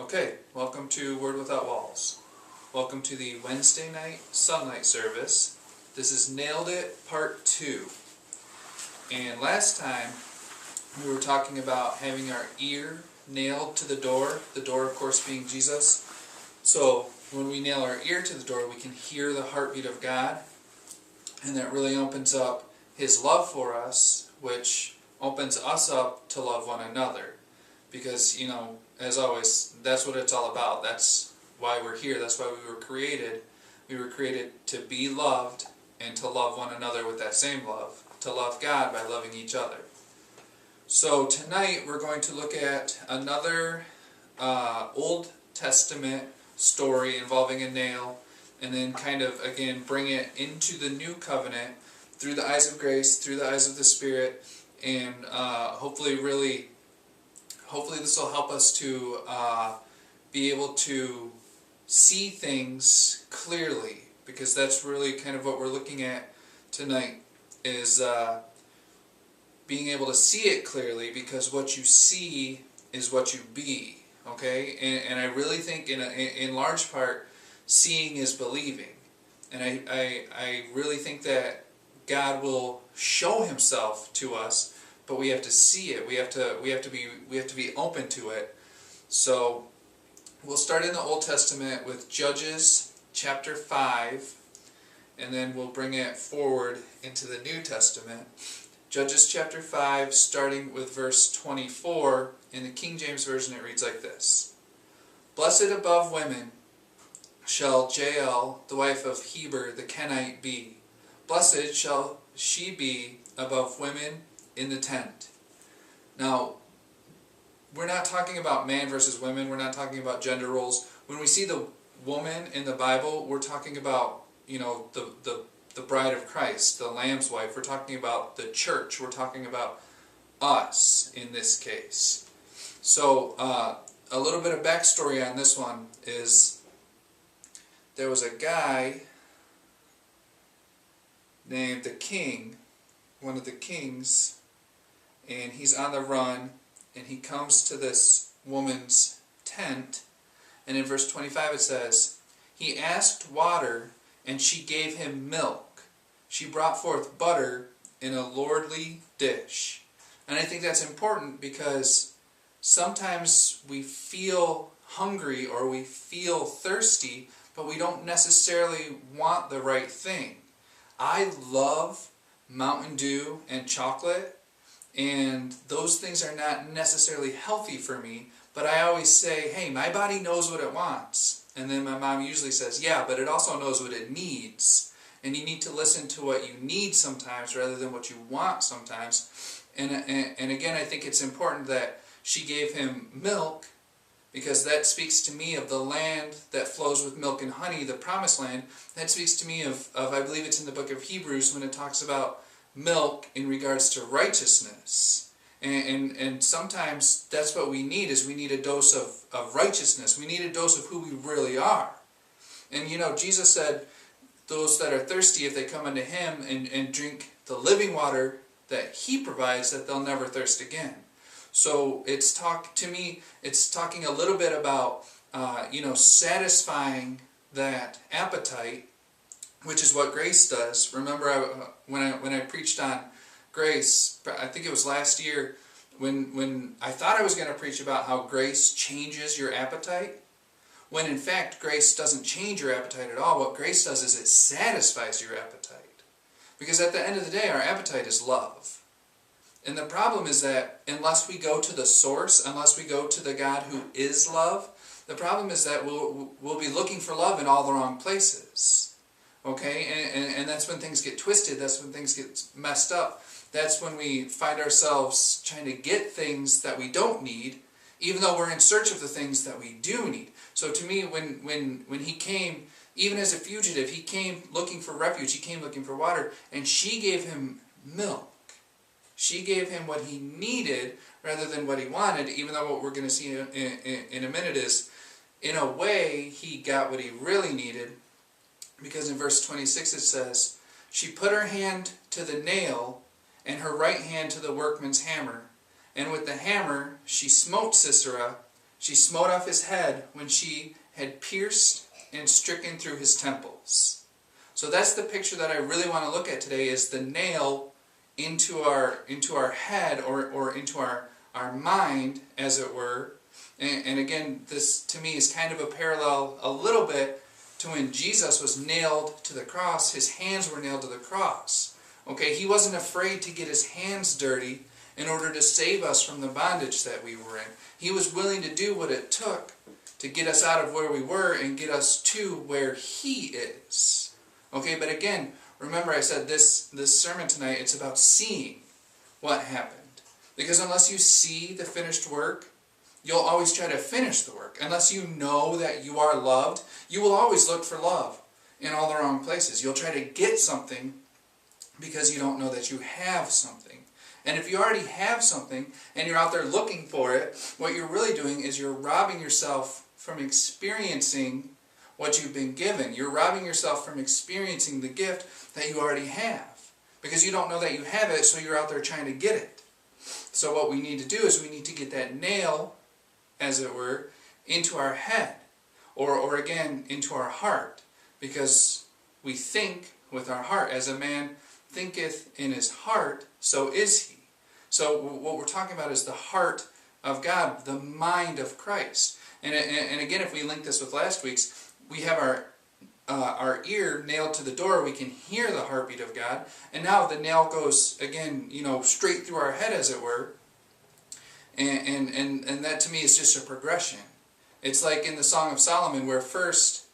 Okay, welcome to Word Without Walls. Welcome to the Wednesday night sunlight service. This is Nailed It Part 2. And last time we were talking about having our ear nailed to the door of course being Jesus. So when we nail our ear to the door, we can hear the heartbeat of God, and that really opens up His love for us, which opens us up to love one another. Because, as always, that's what it's all about. That's why we're here. That's why we were created. We were created to be loved and to love one another with that same love. To love God by loving each other. So tonight we're going to look at another Old Testament story involving a nail, and then kind of, again, bring it into the New Covenant through the eyes of grace, through the eyes of the Spirit, and hopefully this will help us to be able to see things clearly, because that's really kind of what we're looking at tonight, is being able to see it clearly, because what you see is what you be, okay? And I really think in large part, seeing is believing. And I really think that God will show Himself to us, but we have to see it. We have to be open to it. So we'll start in the Old Testament with Judges chapter 5, and then we'll bring it forward into the New Testament. Judges chapter 5, starting with verse 24. In the King James Version it reads like this: "Blessed above women shall Jael, the wife of Heber the Kenite, be. Blessed shall she be above women in the tent." Now, we're not talking about man versus women. We're not talking about gender roles. When we see the woman in the Bible, we're talking about, the bride of Christ, the Lamb's wife. We're talking about the church. We're talking about us in this case. So, a little bit of backstory on this one is there was a guy named the king, one of the kings, and he's on the run, and he comes to this woman's tent, and in verse 25 it says, "He asked water, and she gave him milk. She brought forth butter in a lordly dish." And I think that's important, because sometimes we feel hungry or we feel thirsty, but we don't necessarily want the right thing. I love Mountain Dew and chocolate, and those things are not necessarily healthy for me, but I always say, hey, my body knows what it wants. And then my mom usually says, yeah, but it also knows what it needs. And you need to listen to what you need sometimes rather than what you want sometimes. And again, I think it's important that she gave him milk, because that speaks to me of the land that flows with milk and honey, the promised land. That speaks to me of I believe it's in the book of Hebrews, when it talks about milk in regards to righteousness. And sometimes that's what we need, is we need a dose of righteousness. We need a dose of who we really are. And Jesus said, those that are thirsty, if they come unto Him and drink the living water that He provides, that they'll never thirst again. So it's talking a little bit about satisfying that appetite, which is what grace does. Remember, when I preached on grace, I think it was last year, when I thought I was going to preach about how grace changes your appetite, when in fact grace doesn't change your appetite at all. What grace does is it satisfies your appetite. Because at the end of the day, our appetite is love. And the problem is that unless we go to the source, unless we go to the God who is love, the problem is that we'll be looking for love in all the wrong places. Okay? And that's when things get twisted. That's when things get messed up. That's when we find ourselves trying to get things that we don't need, even though we're in search of the things that we do need. So to me, when he came, even as a fugitive, he came looking for refuge. He came looking for water. And she gave him milk. She gave him what he needed rather than what he wanted, even though what we're going to see in a minute is, in a way, he got what he really needed. Because in verse 26 it says, "She put her hand to the nail, and her right hand to the workman's hammer. And with the hammer she smote Sisera. She smote off his head when she had pierced and stricken through his temples. So that's the picture that I really want to look at today, is the nail into our head, or into our mind, as it were. And again, this to me is kind of a parallel a little bit to when Jesus was nailed to the cross. His hands were nailed to the cross. Okay, he wasn't afraid to get his hands dirty in order to save us from the bondage that we were in. He was willing to do what it took to get us out of where we were and get us to where he is. Okay, but again, remember I said this sermon tonight, it's about seeing what happened. Because unless you see the finished work, you'll always try to finish the work. Unless you know that you are loved, you will always look for love in all the wrong places. You'll try to get something because you don't know that you have something. And if you already have something and you're out there looking for it, what you're really doing is you're robbing yourself from experiencing what you've been given. You're robbing yourself from experiencing the gift that you already have. Because you don't know that you have it, so you're out there trying to get it. So what we need to do is we need to get that nail, as it were, into our head. Or again, into our heart. Because we think with our heart. As a man thinketh in his heart, so is he. So what we're talking about is the heart of God, the mind of Christ. And again, if we link this with last week's, we have our ear nailed to the door. We can hear the heartbeat of God. And now the nail goes, again, straight through our head, as it were. And that to me is just a progression. It's like in the Song of Solomon, where first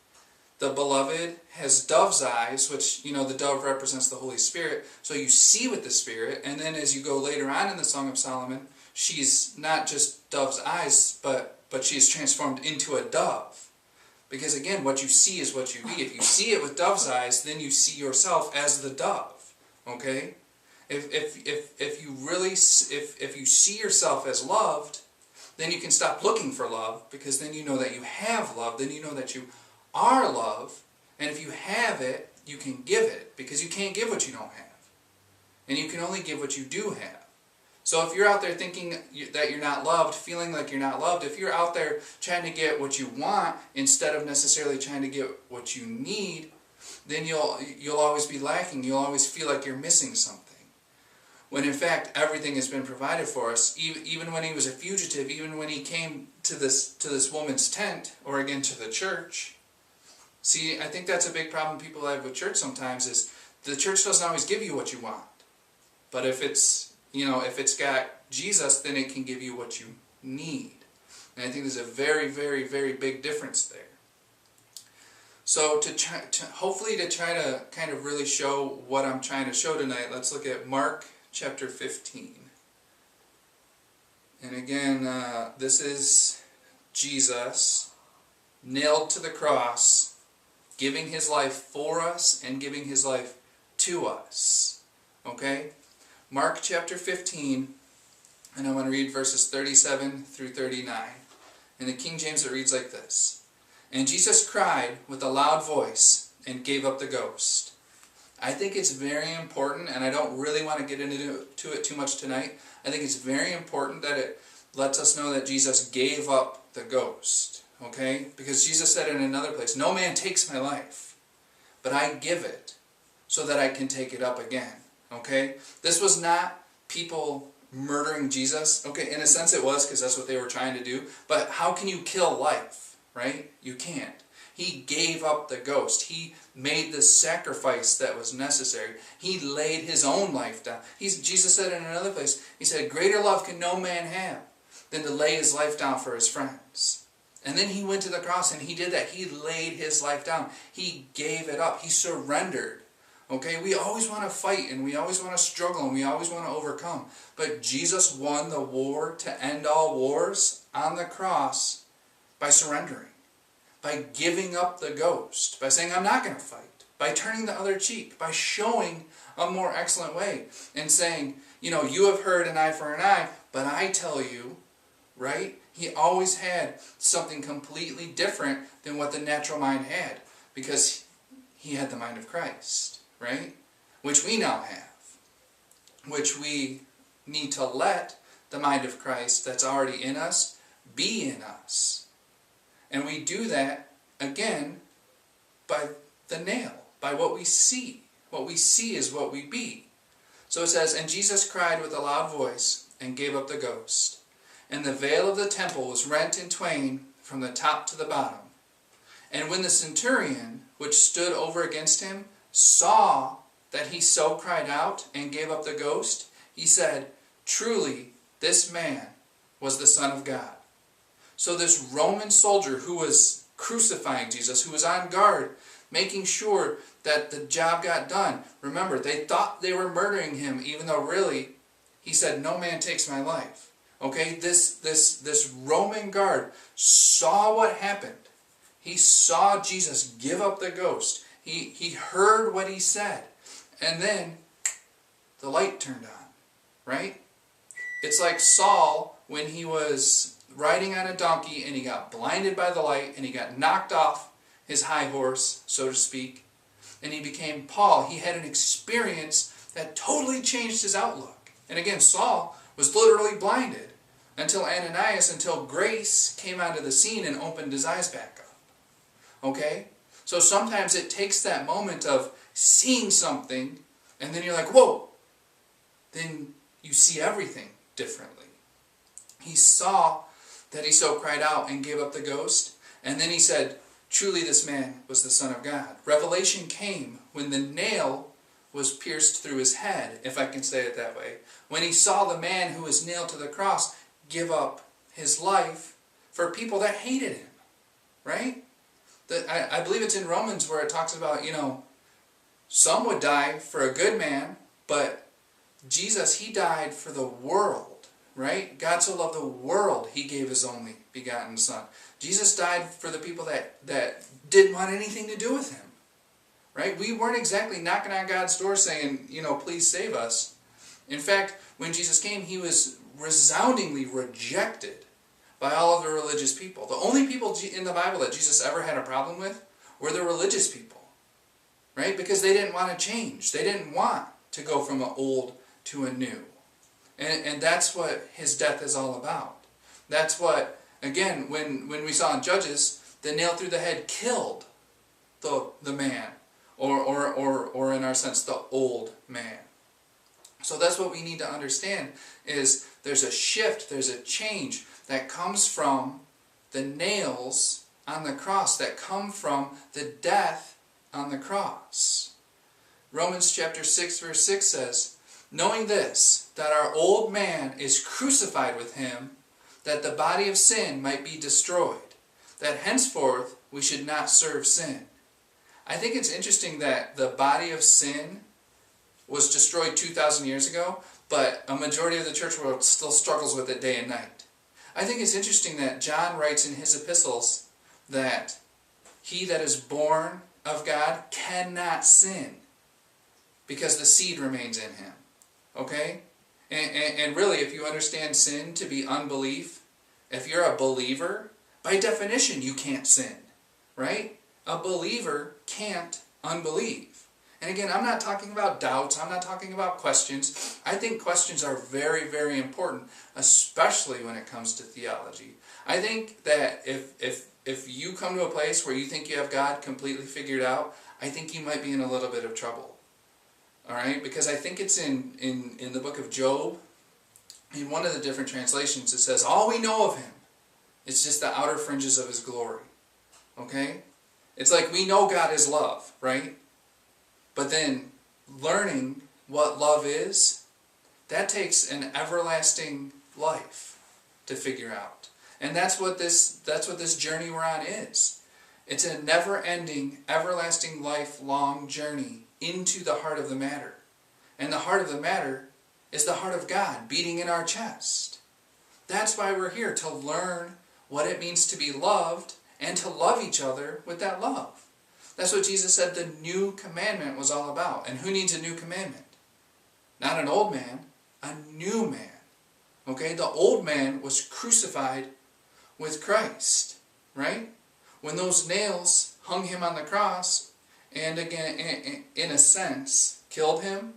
the beloved has dove's eyes, which, the dove represents the Holy Spirit. So you see with the Spirit. And then as you go later on in the Song of Solomon, she's not just dove's eyes, but she is transformed into a dove. Because again, what you see is what you be. If you see it with dove's eyes, then you see yourself as the dove. Okay? If you see yourself as loved, then you can stop looking for love, because then you know that you have love. Then you know that you are love. And if you have it, you can give it, because you can't give what you don't have. And you can only give what you do have. So if you're out there thinking that you're not loved, feeling like you're not loved, if you're out there trying to get what you want instead of necessarily trying to get what you need, then you'll always be lacking. You'll always feel like you're missing something. When in fact everything has been provided for us. Even when he was a fugitive, even when he came to this woman's tent, or again to the church. See, I think that's a big problem people have with church sometimes, is the church doesn't always give you what you want. But if it's got Jesus, then it can give you what you need. And I think there's a very, very, very big difference there. So hopefully to try to kind of really show what I'm trying to show tonight, let's look at Mark chapter 15. And again, this is Jesus nailed to the cross, giving his life for us and giving his life to us. Okay? Mark chapter 15, and I want to read verses 37 through 39. In the King James it reads like this. And Jesus cried with a loud voice and gave up the ghost. I think it's very important, and I don't really want to get into it too much tonight. I think it's very important that it lets us know that Jesus gave up the ghost. Okay? Because Jesus said in another place, no man takes my life, but I give it so that I can take it up again. Okay? This was not people murdering Jesus. Okay, in a sense it was, because that's what they were trying to do. But how can you kill life? Right? You can't. He gave up the ghost. He made the sacrifice that was necessary. He laid his own life down. Jesus said in another place, he said, greater love can no man have than to lay his life down for his friends. And then he went to the cross and he did that. He laid his life down. He gave it up. He surrendered. Okay, we always want to fight, and we always want to struggle, and we always want to overcome. But Jesus won the war to end all wars on the cross by surrendering, by giving up the ghost, by saying, I'm not going to fight, by turning the other cheek, by showing a more excellent way, and saying, you have heard an eye for an eye, but I tell you, right? He always had something completely different than what the natural mind had, because he had the mind of Christ. Right? Which we now have. Which we need to let the mind of Christ that's already in us be in us. And we do that, again, by the nail, by what we see. What we see is what we be. So it says, and Jesus cried with a loud voice and gave up the ghost. And the veil of the temple was rent in twain from the top to the bottom. And when the centurion, which stood over against him, saw that he so cried out and gave up the ghost, he said, truly, this man was the Son of God. So this Roman soldier who was crucifying Jesus, who was on guard, making sure that the job got done. Remember, they thought they were murdering him, even though really, he said, no man takes my life. Okay, this Roman guard saw what happened. He saw Jesus give up the ghost. He heard what he said. And then the light turned on, right? It's like Saul when he was riding on a donkey and he got blinded by the light and he got knocked off his high horse, so to speak, and he became Paul. He had an experience that totally changed his outlook. And again, Saul was literally blinded until Ananias, until grace came onto the scene and opened his eyes back up. Okay? So sometimes it takes that moment of seeing something and then you're like, whoa! Then you see everything differently. He saw that he so cried out and gave up the ghost, and then he said, truly this man was the Son of God. Revelation came when the nail was pierced through his head, if I can say it that way. When he saw the man who was nailed to the cross give up his life for people that hated him. Right? I believe it's in Romans where it talks about, some would die for a good man, but Jesus, he died for the world, right? God so loved the world, he gave his only begotten Son. Jesus died for the people that didn't want anything to do with him, right? We weren't exactly knocking on God's door saying, please save us. In fact, when Jesus came, he was resoundingly rejected by all of the religious people. The only people in the Bible that Jesus ever had a problem with were the religious people, right? Because they didn't want to change. They didn't want to go from an old to a new. And that's what his death is all about. That's what, again, when we saw in Judges, the nail through the head killed the man, or in our sense, the old man. So that's what we need to understand, is there's a shift, there's a change that comes from the nails on the cross, that come from the death on the cross. Romans chapter 6 verse 6 says, knowing this, that our old man is crucified with him, that the body of sin might be destroyed, that henceforth we should not serve sin. I think it's interesting that the body of sin was destroyed 2,000 years ago, but a majority of the church world still struggles with it day and night. I think it's interesting that John writes in his epistles that he that is born of God cannot sin because the seed remains in him. Okay? And really, if you understand sin to be unbelief, if you're a believer, by definition you can't sin. Right? A believer can't unbelieve. And again, I'm not talking about doubts, I'm not talking about questions. I think questions are very, very important, especially when it comes to theology. I think that if you come to a place where you think you have God completely figured out, I think you might be in a little bit of trouble. Alright? Because I think it's in the book of Job, in one of the different translations, it says, all we know of him is just the outer fringes of his glory. Okay? It's like we know God is love, right? But then learning what love is, that takes an everlasting life to figure out. And that's what this journey we're on is. It's a never-ending, everlasting, lifelong journey into the heart of the matter. And the heart of the matter is the heart of God beating in our chest. That's why we're here, to learn what it means to be loved and to love each other with that love. That's what Jesus said the new commandment was all about. And who needs a new commandment? Not an old man, a new man. Okay, the old man was crucified with Christ, right? When those nails hung him on the cross, and again, in a sense, killed him,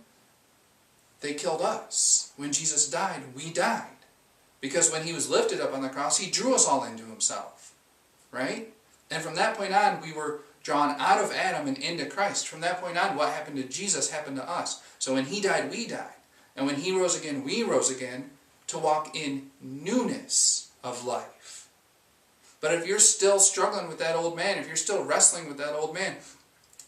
they killed us. When Jesus died, we died. Because when he was lifted up on the cross, he drew us all into himself. Right? And from that point on, we were drawn out of Adam and into Christ. From that point on, what happened to Jesus happened to us. So when he died, we died. And when he rose again, we rose again to walk in newness of life. But if you're still struggling with that old man, if you're still wrestling with that old man,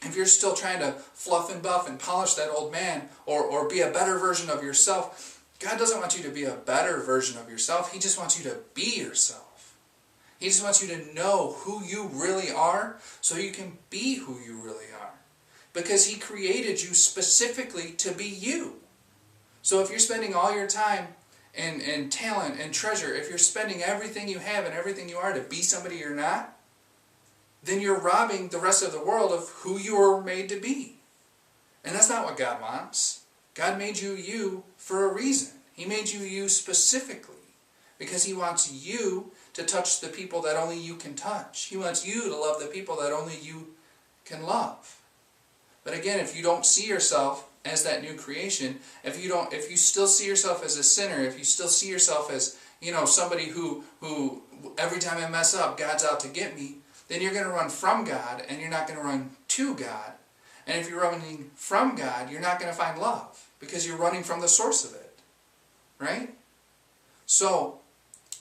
if you're still trying to fluff and buff and polish that old man or be a better version of yourself, God doesn't want you to be a better version of yourself. He just wants you to be yourself. He just wants you to know who you really are so you can be who you really are. Because he created you specifically to be you. So if you're spending all your time and talent and treasure, if you're spending everything you have and everything you are to be somebody you're not, then you're robbing the rest of the world of who you were made to be. And that's not what God wants. God made you you for a reason. He made you you specifically because he wants you to touch the people that only you can touch. He wants you to love the people that only you can love. But again, if you don't see yourself as that new creation, if you still see yourself as a sinner, if you still see yourself as, somebody who every time I mess up, God's out to get me, then you're going to run from God and you're not going to run to God. And if you're running from God, you're not going to find love because you're running from the source of it. Right? So,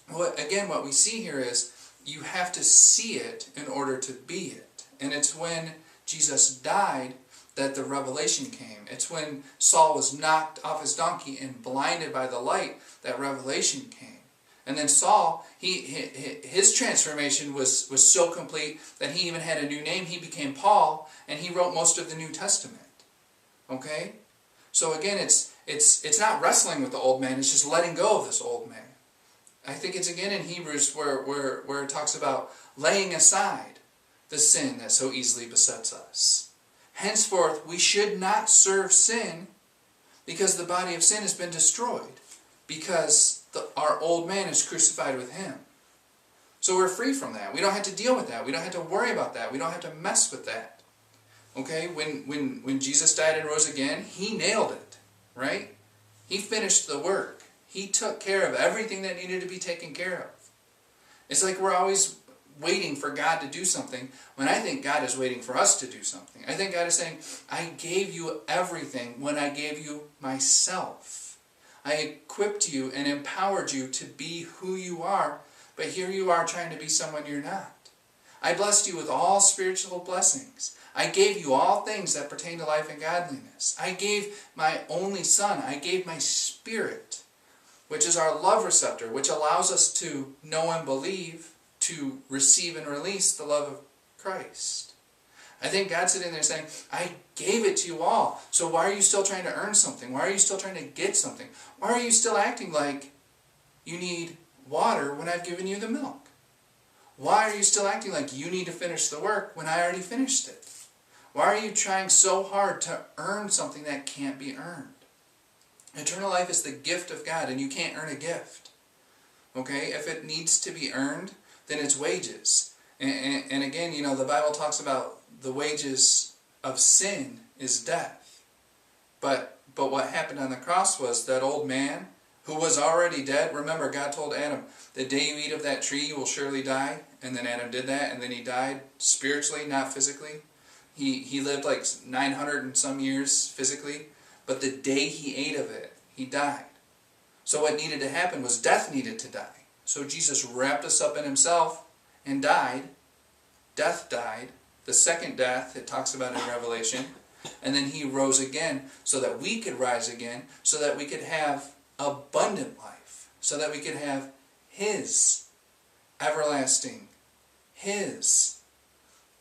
what we see here is you have to see it in order to be it. And it's when Jesus died that the revelation came. It's when Saul was knocked off his donkey and blinded by the light that revelation came. And then Saul, his transformation was so complete that he even had a new name. He became Paul, and he wrote most of the New Testament. Okay? So again, it's not wrestling with the old man, it's just letting go of this old man. I think it's again in Hebrews where it talks about laying aside the sin that so easily besets us. Henceforth, we should not serve sin because the body of sin has been destroyed, because our old man is crucified with him. So we're free from that. We don't have to deal with that. We don't have to worry about that. We don't have to mess with that. Okay? When Jesus died and rose again, he nailed it. Right? He finished the work. He took care of everything that needed to be taken care of. It's like we're always waiting for God to do something, when I think God is waiting for us to do something. I think God is saying, I gave you everything when I gave you myself. I equipped you and empowered you to be who you are, but here you are trying to be someone you're not. I blessed you with all spiritual blessings. I gave you all things that pertain to life and godliness. I gave my only Son. I gave my Spirit, which is our love receptor, which allows us to know and believe, to receive and release the love of Christ. I think God's sitting there saying, I gave it to you all. So why are you still trying to earn something? Why are you still trying to get something? Why are you still acting like you need water when I've given you the milk? Why are you still acting like you need to finish the work when I already finished it? Why are you trying so hard to earn something that can't be earned? Eternal life is the gift of God, and you can't earn a gift. Okay? If it needs to be earned, then it's wages. And again, the Bible talks about the wages of sin is death. But what happened on the cross was that old man who was already dead. Remember, God told Adam, the day you eat of that tree, you will surely die. And then Adam did that, and then he died spiritually, not physically. He lived like 900 and some years physically, but the day he ate of it, he died. So what needed to happen was death needed to die. So Jesus wrapped us up in himself and died. Death died. The second death, it talks about in Revelation. And then he rose again so that we could rise again, so that we could have abundant life, so that we could have his everlasting, his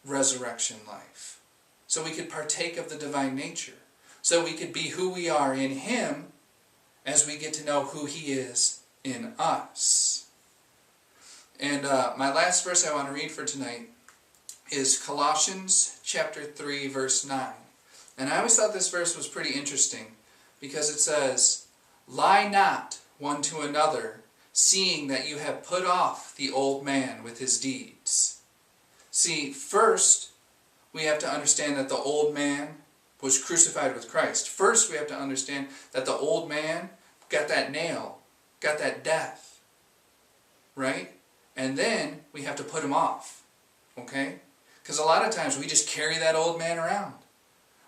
resurrection life. So we could partake of the divine nature. So we could be who we are in him as we get to know who he is in us. And my last verse I want to read for tonight is Colossians chapter 3, verse 9. And I always thought this verse was pretty interesting because it says, lie not one to another, seeing that you have put off the old man with his deeds. See, first, we have to understand that the old man was crucified with Christ. First, we have to understand that the old man got that nail, got that death. right? And then we have to put them off, okay? Because a lot of times we just carry that old man around.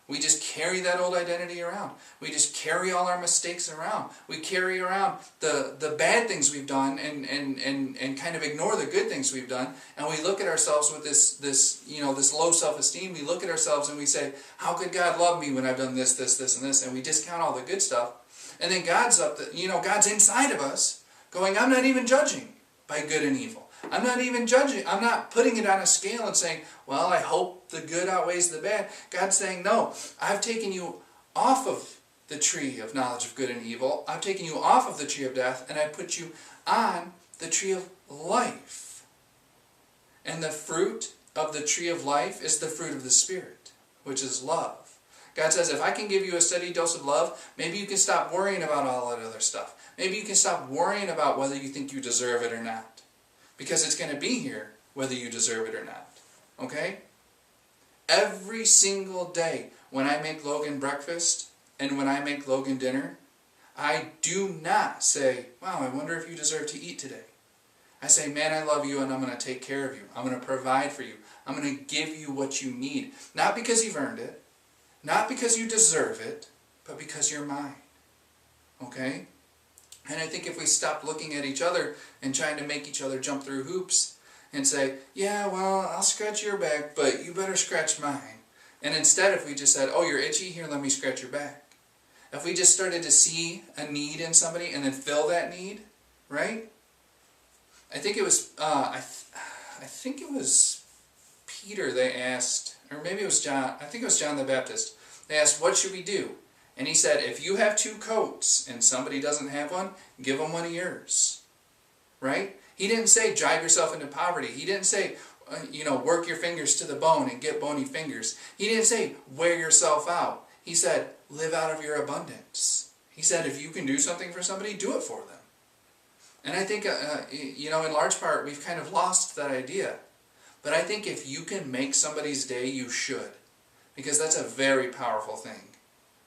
We just carry that old identity around. We just carry all our mistakes around. We carry around the bad things we've done and kind of ignore the good things we've done. And we look at ourselves with this low self-esteem. We look at ourselves and we say, how could God love me when I've done this, this, this, and this? And we discount all the good stuff. And then God's God's inside of us going, I'm not even judging by good and evil. I'm not even judging. I'm not putting it on a scale and saying, well, I hope the good outweighs the bad. God's saying, no, I've taken you off of the tree of knowledge of good and evil. I've taken you off of the tree of death, and I put you on the tree of life. And the fruit of the tree of life is the fruit of the Spirit, which is love. God says, if I can give you a steady dose of love, maybe you can stop worrying about all that other stuff. Maybe you can stop worrying about whether you think you deserve it or not. Because it's going to be here whether you deserve it or not. Okay? Every single day when I make Logan breakfast and when I make Logan dinner, I do not say, wow, I wonder if you deserve to eat today. I say, man, I love you and I'm going to take care of you. I'm going to provide for you. I'm going to give you what you need. Not because you've earned it, not because you deserve it, but because you're mine. Okay? And I think if we stop looking at each other and trying to make each other jump through hoops and say, yeah, well, I'll scratch your back, but you better scratch mine. And instead, if we just said, oh, you're itchy, here, let me scratch your back. If we just started to see a need in somebody and then fill that need, right? I think it was, I think it was Peter they asked, or maybe it was John, I think it was John the Baptist. They asked, what should we do? And he said, if you have 2 coats and somebody doesn't have one, give them one of yours. Right? He didn't say drive yourself into poverty. He didn't say, work your fingers to the bone and get bony fingers. He didn't say wear yourself out. He said, live out of your abundance. He said, if you can do something for somebody, do it for them. And I think, in large part, we've kind of lost that idea. But I think if you can make somebody's day, you should. Because that's a very powerful thing.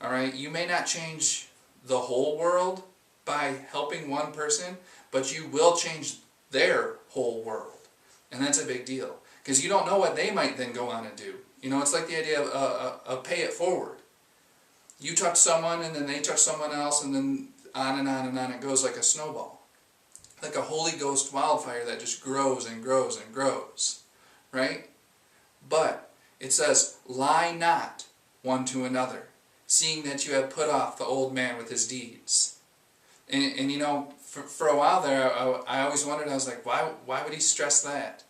All right, you may not change the whole world by helping one person, but you will change their whole world. And that's a big deal. Because you don't know what they might then go on and do. It's like the idea of pay it forward. You touch someone, and then they touch someone else, and then on and on and on it goes like a snowball. Like a Holy Ghost wildfire that just grows and grows and grows. Right? But it says, lie not one to another, seeing that you have put off the old man with his deeds. And for a while there, I always wondered, I was like, why would he stress that?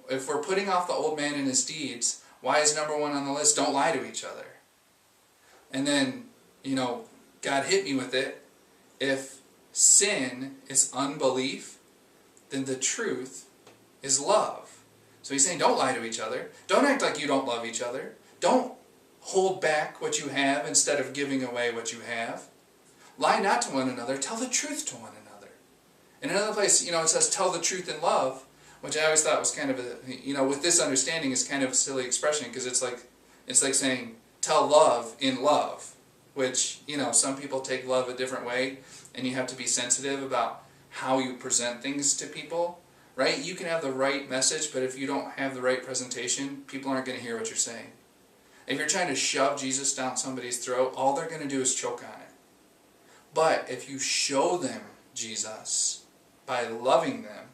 If we're putting off the old man and his deeds, why is number 1 on the list, don't lie to each other? And then, God hit me with it. If sin is unbelief, then the truth is love. So he's saying, don't lie to each other. Don't act like you don't love each other. Don't hold back what you have instead of giving away what you have. Lie not to one another. Tell the truth to one another. In another place, it says tell the truth in love, which I always thought was kind of with this understanding is kind of a silly expression because it's like saying tell love in love, which, some people take love a different way, and you have to be sensitive about how you present things to people, right? You can have the right message, but if you don't have the right presentation, people aren't going to hear what you're saying. If you're trying to shove Jesus down somebody's throat, all they're going to do is choke on it. But if you show them Jesus by loving them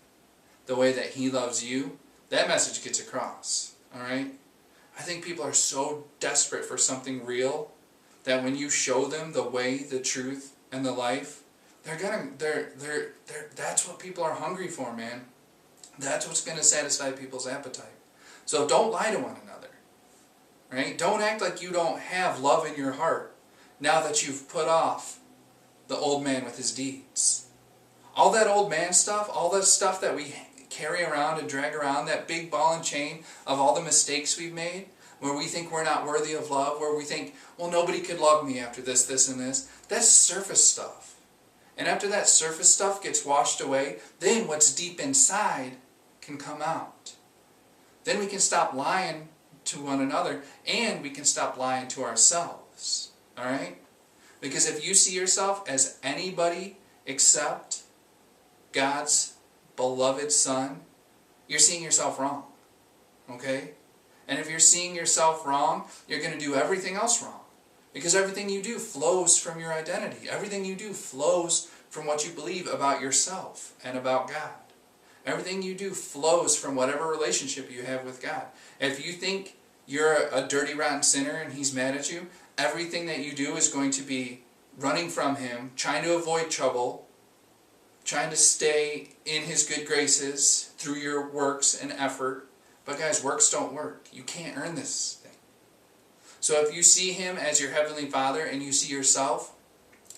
the way that he loves you, that message gets across. All right? I think people are so desperate for something real that when you show them the way, the truth, and the life, that's what people are hungry for, man. That's what's going to satisfy people's appetite. So don't lie to one another. Right? Don't act like you don't have love in your heart now that you've put off the old man with his deeds. All that old man stuff, all that stuff that we carry around and drag around, that big ball and chain of all the mistakes we've made, where we think we're not worthy of love, where we think, well, nobody could love me after this, this, and this, that's surface stuff. And after that surface stuff gets washed away, then what's deep inside can come out. Then we can stop lying to one another, and we can stop lying to ourselves. All right? Because if you see yourself as anybody except God's beloved son, you're seeing yourself wrong. Okay? And if you're seeing yourself wrong, you're going to do everything else wrong. Because everything you do flows from your identity. Everything you do flows from what you believe about yourself and about God. Everything you do flows from whatever relationship you have with God. If you think you're a dirty, rotten sinner and He's mad at you, everything that you do is going to be running from Him, trying to avoid trouble, trying to stay in His good graces through your works and effort. But guys, works don't work. You can't earn this thing. So if you see Him as your Heavenly Father and you see yourself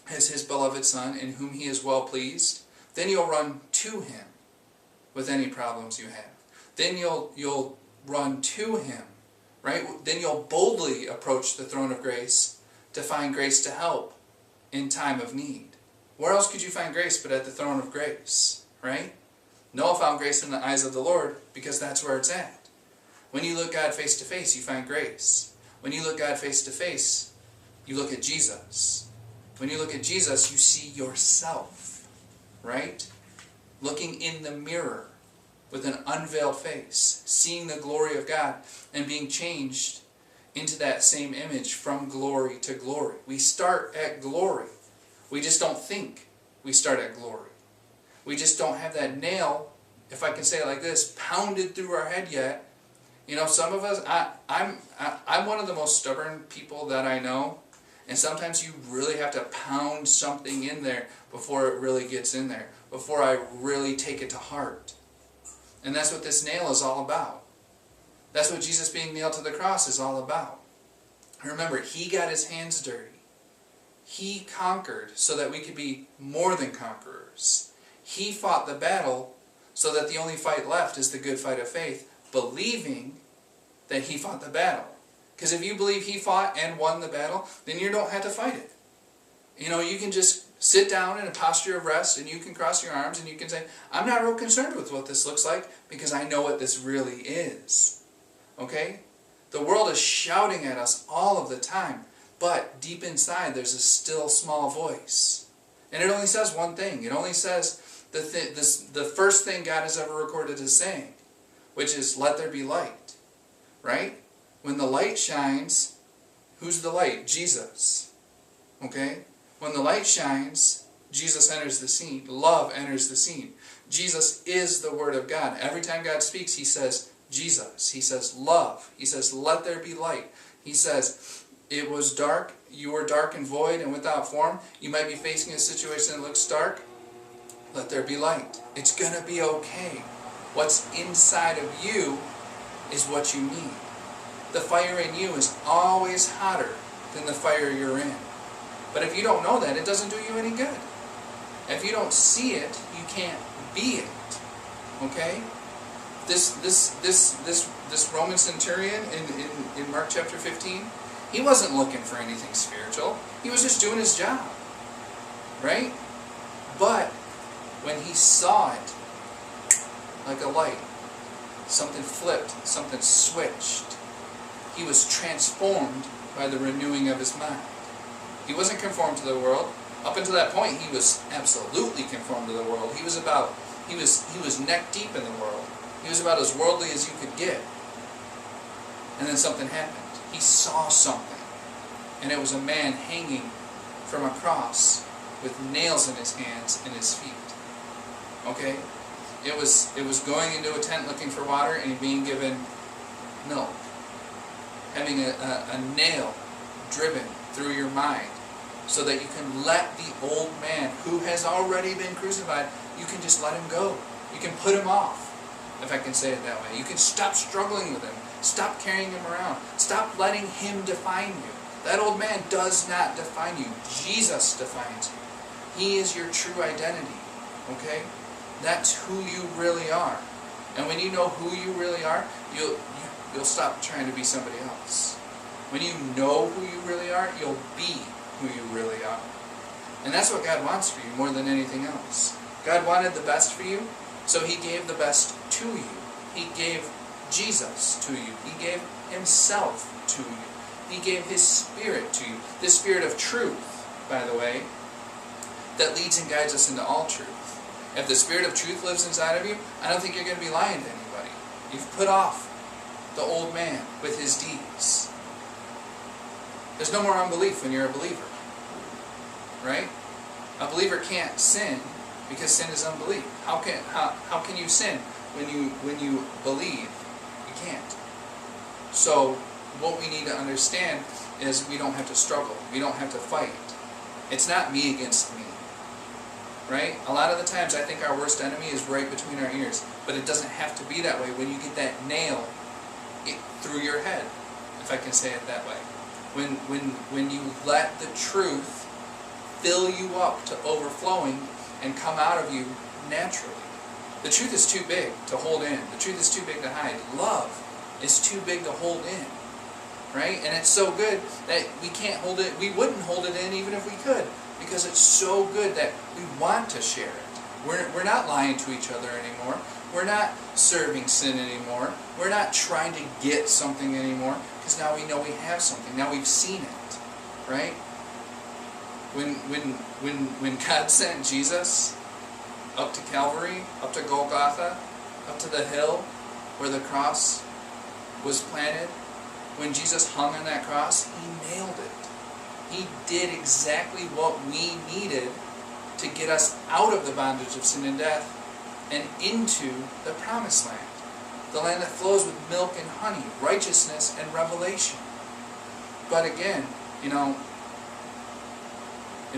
as His beloved Son in whom He is well pleased, then you'll run to Him with any problems you have. Then you'll run to Him, right? Then you'll boldly approach the throne of grace to find grace to help in time of need. Where else could you find grace but at the throne of grace, right? Noah found grace in the eyes of the Lord because that's where it's at. When you look God face to face, you find grace. When you look God face to face, you look at Jesus. When you look at Jesus, you see yourself, right? Looking in the mirror with an unveiled face, seeing the glory of God and being changed into that same image from glory to glory. We start at glory. We just don't think we start at glory. We just don't have that nail, if I can say it like this, pounded through our head yet. You know, some of us, I'm one of the most stubborn people that I know, and sometimes you really have to pound something in there before it really gets in there, before I really take it to heart. And that's what this nail is all about. That's what Jesus being nailed to the cross is all about. Remember, He got His hands dirty. He conquered so that we could be more than conquerors. He fought the battle so that the only fight left is the good fight of faith, believing that He fought the battle. Because if you believe He fought and won the battle, then you don't have to fight it. You know, you can just sit down in a posture of rest and you can cross your arms and you can say, I'm not real concerned with what this looks like because I know what this really is. Okay? The world is shouting at us all of the time, but deep inside there's a still small voice. And it only says one thing. It only says the first thing God has ever recorded as saying, which is, let there be light. Right? When the light shines, who's the light? Jesus. Okay? When the light shines, Jesus enters the scene. Love enters the scene. Jesus is the Word of God. Every time God speaks, He says Jesus. He says love. He says let there be light. He says it was dark. You were dark and void and without form. You might be facing a situation that looks dark. Let there be light. It's going to be okay. What's inside of you is what you need. The fire in you is always hotter than the fire you're in. But if you don't know that, it doesn't do you any good. If you don't see it, you can't be it. Okay? This Roman centurion in Mark chapter 15, he wasn't looking for anything spiritual. He was just doing his job. Right? But when he saw it like a light, something flipped, something switched. He was transformed by the renewing of his mind. He wasn't conformed to the world. Up until that point, he was absolutely conformed to the world. He was neck deep in the world. He was about as worldly as you could get. And then something happened. He saw something. And it was a man hanging from a cross with nails in his hands and his feet. Okay? It was going into a tent looking for water and being given milk. Having a nail driven through your mind so that you can let the old man who has already been crucified, you can just let him go. You can put him off, if I can say it that way. You can stop struggling with him. Stop carrying him around. Stop letting him define you. That old man does not define you. Jesus defines you. He is your true identity. Okay? That's who you really are. And when you know who you really are, you'll stop trying to be somebody else. When you know who you really are, you'll be who you really are. And that's what God wants for you more than anything else. God wanted the best for you, so He gave the best to you. He gave Jesus to you. He gave Himself to you. He gave His Spirit to you. The Spirit of truth, by the way, that leads and guides us into all truth. If the Spirit of truth lives inside of you, I don't think you're going to be lying to anybody. You've put off the old man with his deeds. There's no more unbelief when you're a believer. Right? A believer can't sin because sin is unbelief. How can you sin when you believe? You can't. So what we need to understand is we don't have to struggle. We don't have to fight. It's not me against me. Right? A lot of the times I think our worst enemy is right between our ears. But it doesn't have to be that way when you get that nail through your head, if I can say it that way. When you let the truth fill you up to overflowing and come out of you naturally. The truth is too big to hold in. The truth is too big to hide. Love is too big to hold in. Right? And it's so good that we can't hold it. We wouldn't hold it in even if we could, because it's so good that we want to share it. We're not lying to each other anymore. We're not serving sin anymore. We're not trying to get something anymore, because now we know we have something. Now we've seen it. Right? When God sent Jesus up to Calvary, up to Golgotha, up to the hill where the cross was planted, when Jesus hung on that cross, He nailed it. He did exactly what we needed to get us out of the bondage of sin and death and into the promised land. The land that flows with milk and honey, righteousness and revelation. But again, in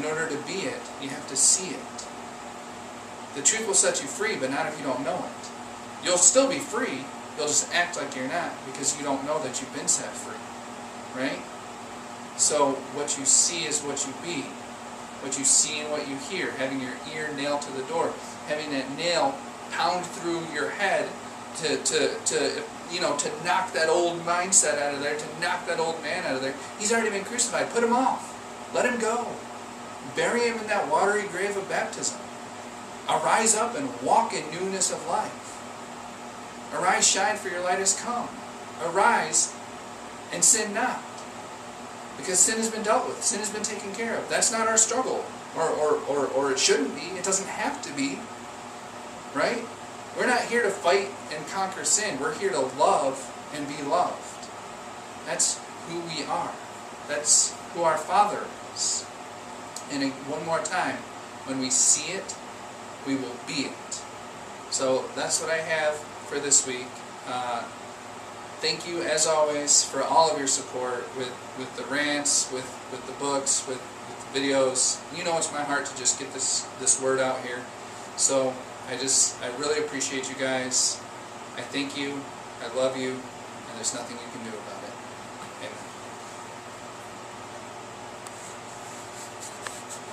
order to be it, you have to see it. The truth will set you free, but not if you don't know it. You'll still be free, you'll just act like you're not, because you don't know that you've been set free. Right? So what you see is what you be. What you see and what you hear. Having your ear nailed to the door. Having that nail pound through your head to knock that old mindset out of there, to knock that old man out of there. He's already been crucified. Put him off. Let him go. Bury him in that watery grave of baptism. Arise up and walk in newness of life. Arise, shine, for your light has come. Arise and sin not. Because sin has been dealt with. Sin has been taken care of. That's not our struggle. Or it shouldn't be. It doesn't have to be. Right? We're not here to fight and conquer sin. We're here to love and be loved. That's who we are. That's who our Father is. And one more time, when we see it, we will be it. So that's what I have for this week. Thank you, as always, for all of your support with the rants, with the books, with the videos. You know it's my heart to just get this word out here. So I really appreciate you guys. I thank you, I love you, and there's nothing you can do about it.